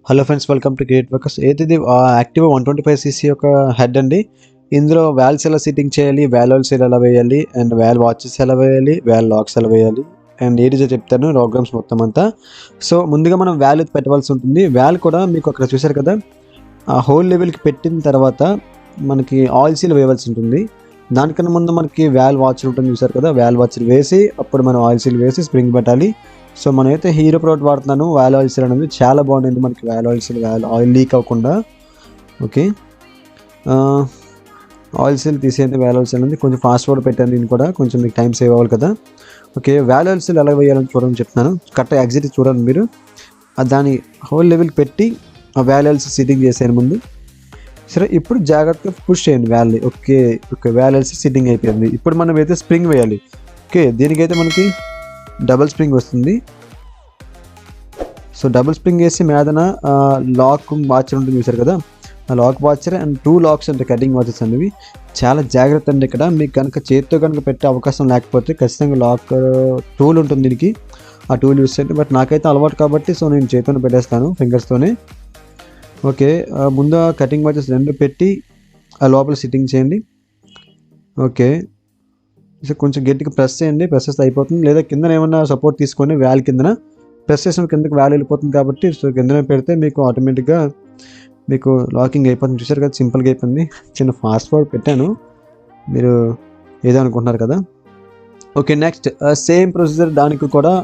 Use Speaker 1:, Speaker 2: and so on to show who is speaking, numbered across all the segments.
Speaker 1: Hello friends, welcome to cre.ativeworkers. ఇది Activa 125cc యొక్క head అండి. ఇందులో వాల్వ్స్ ఎలా సిట్టింగ్ చేయాలి, వాల్వ్స్ ఎలా వేయాలి, అండ్ వాల్వ్ వాచెస్ ఎలా వేయాలి, వాల్వ్ లాక్స్ ఎలా వేయాలి అండ్ ఏటీజే చెప్తాను. రోగ్రామ్స్ మొత్తం అంతా. సో ముందుగా మనం వాల్వ్ పెట్టవలసి ఉంటుంది. వాల్వ్ కూడా మీకు అక్కడ చూసారు కదా, ఆ హోల్ లెవెల్కి పెట్టిన తర్వాత మనకి ఆయిల్ సీల్ వేయవలసి ఉంటుంది. దానికన్నా ముందు మనకి వాల్వ్ వాచర్ ఉంటుంది చూసారు కదా, వాల్వ్ వాచర్ వేసి అప్పుడు మనం ఆయిల్ సీల్ వేసి స్ప్రింగ్ పెట్టాలి. సో మనమైతే హీరో ప్రోడక్ట్ వాడుతున్నాను. వాల్వ్ ఆయిల్ సీల్ అనేది చాలా బాగుంటుంది మనకి. Valve oil seal, oil leak అవ్వకుండా. ఓకే, ఆయిల్ సీల్ తీసేయండి. వాల్వ్ ఆయిల్ సీల్ అనేది కొంచెం ఫాస్ట్ ఫార్వర్డ్ పెట్టండి. దీన్ని కూడా కొంచెం మీకు టైం సేవ్ అవ్వాలి కదా. ఓకే, వాల్వ్ ఆయిల్ సీల్ ఎలా వేయాలని చూడని చెప్తున్నాను. కరెక్ట్గా ఎగ్జిట్ చూడండి మీరు. దాని హోల్ లెవెల్కి పెట్టి ఆ వాల్వ్ ఆయిల్ సీల్ సిట్టింగ్ చేసేయండి ముందు. సరే, ఇప్పుడు జాగ్రత్తగా పుష్ చేయండి వాల్వ్ని. Okay okay, valve oil seal seating అయిపోయింది. ఇప్పుడు మనం అయితే స్ప్రింగ్ వేయాలి. ఓకే, దీనికైతే మనకి డబుల్ స్ప్రింగ్ వస్తుంది. సో డబుల్ స్ప్రింగ్ వేసి మీదన లాక్ వాచర్ ఉంటుంది చూసారు కదా, ఆ లాక్ వాచర్ అండ్ 2 లాక్స్ అంటే కటింగ్ వాచెస్ అనేవి. చాలా జాగ్రత్త అండి. ఇక్కడ మీకు కనుక చేతితో కనుక పెట్టే అవకాశం లేకపోతే ఖచ్చితంగా లాక్ టూల్ ఉంటుంది దీనికి, ఆ టూల్ యూస్ చేయండి. బట్ నాకైతే అలవాటు కాబట్టి సో నేను చేతితోనే పెట్టేస్తాను, ఫింగర్స్తోనే. ఓకే, ముందు కటింగ్ వాచెస్ 2 పెట్టి ఆ లోపల సిట్టింగ్ చేయండి. ఓకే, సో కొంచెం గట్టిగా ప్రెస్ చేయండి. ప్రెస్ చేస్తే అయిపోతుంది. లేదా కింద ఏమన్నా సపోర్ట్ తీసుకొని వాల్ కిందన ప్రెస్ చేసిన కిందకి వాల్ వెళ్ళిపోతుంది కాబట్టి సో కిందనే పెడితే మీకు ఆటోమేటిక్గా మీకు లాకింగ్ అయిపోతుంది. చూసారు కదా, సింపుల్గా అయిపోయింది. చిన్న ఫాస్ట్ ఫార్వర్డ్ పెట్టాను, మీరు ఏదో అనుకుంటున్నారు కదా. Okay, next same procedure. దానికి కూడా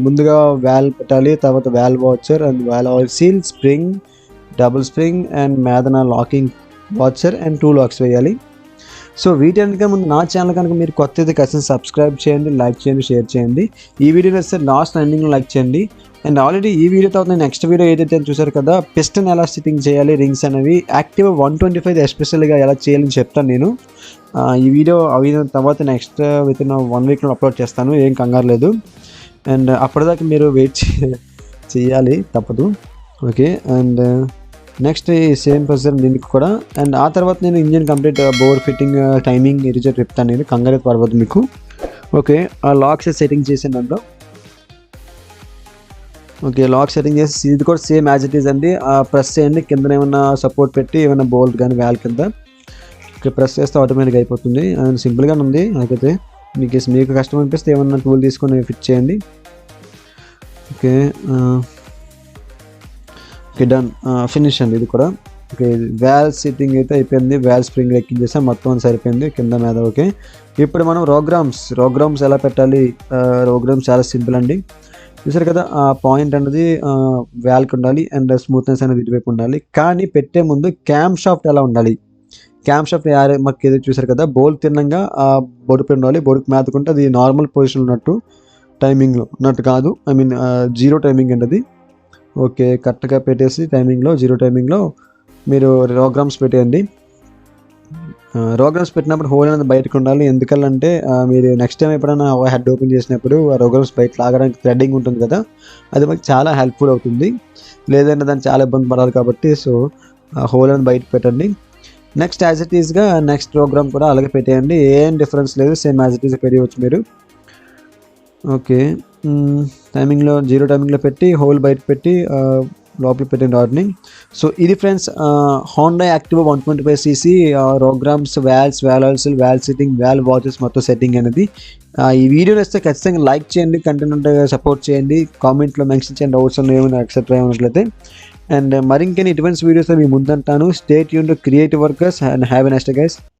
Speaker 1: ముందుగా వాల్ పెట్టాలి, తర్వాత valve washer and valve oil seal, spring, double spring and మేదన లాకింగ్ వాచర్ అండ్ 2 లాక్స్ వేయాలి. సో వీటన్నిటికీ ముందు నా ఛానల్ కనుక మీరు కొత్త అయితే ఖచ్చితంగా సబ్స్క్రైబ్ చేయండి, లైక్ చేయండి, షేర్ చేయండి. ఈ వీడియో వస్తే లాస్ట్ ఎండింగ్లో లైక్ చేయండి. అండ్ ఆల్రెడీ ఈ వీడియో తర్వాత నెక్స్ట్ వీడియో ఏదైతే చూసారు కదా, పిస్టన్ ఎలా సిట్టింగ్ చేయాలి, రింగ్స్ అనేవి యాక్టివా 125 ఎస్పెషల్గా ఎలా చేయాలని చెప్తాను నేను. ఈ వీడియో అయిన తర్వాత నెక్స్ట్ విత్ ఇన్ 1 వీక్లో అప్లోడ్ చేస్తాను, ఏం కంగారు లేదు. అండ్ అప్పటిదాకా మీరు వెయిట్ చేయాలి, తప్పదు. ఓకే, అండ్ నెక్స్ట్ ఈ సేమ్ ప్రొసీజర్ దీనికి కూడా. అండ్ ఆ తర్వాత నేను engine complete bore fitting timing A to Z చెప్తాను నేను, కంగారు పర్వద్దు మీకు. ఓకే, ఆ లాక్స్ సెట్టింగ్ చేసిన దాంట్లో. ఓకే, లాక్ సెట్టింగ్ చేసి ఇది కూడా సేమ్ యాజ్ ఇట్ ఈజ్ అండి. ప్రెస్ చేయండి, కింద ఏమన్నా సపోర్ట్ పెట్టి ఏమైనా బోల్ట్ కానీ వాల్ కింద ఓకే ప్రెస్ చేస్తే ఆటోమేటిక్గా అయిపోతుంది. అండ్ సింపుల్గానే ఉంది నాకైతే. మీకు కష్టం అనిపిస్తే ఏమన్నా టూల్ తీసుకొని ఫిట్ చేయండి. ఓకే ఓకే, డన్, ఫినిష్ అండి ఇది కూడా. ఓకే, వాల్ సిట్టింగ్ అయితే అయిపోయింది. వాల్ స్ప్రింగ్ ఎక్కించేసాం, మొత్తం సరిపోయింది కింద మీద. ఓకే, ఇప్పుడు మనం రోగ్రామ్స్ ఎలా పెట్టాలి. రోగ్రామ్స్ చాలా సింపుల్ అండి. చూసారు కదా, ఆ పాయింట్ అనేది వాల్కి ఉండాలి అండ్ స్మూత్నెస్ అనేది ఇటువైపు ఉండాలి. కానీ పెట్టే ముందు క్యామ్ షాఫ్ట్ ఎలా ఉండాలి, క్యామ్ షాఫ్ట్ మాకు ఏదో చూసారు కదా, బోల్ట్ తిన్నంగా బొడుపు ఉండాలి. బొడుపు మేతకుంటే అది నార్మల్ పొజిషన్ ఉన్నట్టు, టైమింగ్లో ఉన్నట్టు కాదు. ఐ మీన్ 0 టైమింగ్ అండి అది. ఓకే, కరెక్ట్గా పెట్టేసి టైమింగ్లో 0 టైమింగ్లో మీరు రోగ్రామ్స్ పెట్టేయండి. రోగ్రామ్స్ పెట్టినప్పుడు హోల్ అనేది బయటకు ఉండాలి. ఎందుకంటే మీరు నెక్స్ట్ టైం ఎప్పుడైనా హెడ్ ఓపెన్ చేసినప్పుడు ఆ రోగ్రామ్స్ బయట లాగడానికి థ్రెడ్డింగ్ ఉంటుంది కదా, అది మనకి చాలా హెల్ప్ఫుల్ అవుతుంది. లేదంటే దాన్ని చాలా ఇబ్బంది పడాలి కాబట్టి సో హోల్ అనేది బయట పెట్టండి. నెక్స్ట్ యాజ్ ఇట్ ఈస్గా నెక్స్ట్ ప్రోగ్రామ్ కూడా అలాగే పెట్టేయండి, ఏం డిఫరెన్స్ లేదు, సేమ్ యాజ్ ఇట్ ఈస్ పెట్టేయవచ్చు మీరు. ఓకే, టైమింగ్లో 0 టైమింగ్లో పెట్టి హోల్ బయట పెట్టి లోపల పెట్టండి ఆర్డర్నింగ్. సో ఇది friends Honda Activa 125cc programs, valve oil seal, valve seating, valve వాచెస్ మొత్తం సెట్టింగ్ అనేది. ఈ వీడియోని వస్తే ఖచ్చితంగా లైక్ చేయండి, కంటెంట్ ఉంటే సపోర్ట్ చేయండి, కామెంట్లో మెన్షన్ చేయండి డౌట్స్ ఏమైనా ఎక్సెట్రా ఏమన్నట్లయితే. అండ్ మరింకెన్ని ఇటువంటి వీడియోస్ మీ ముందంటాను. Stay tuned to creative workers and have a next guys.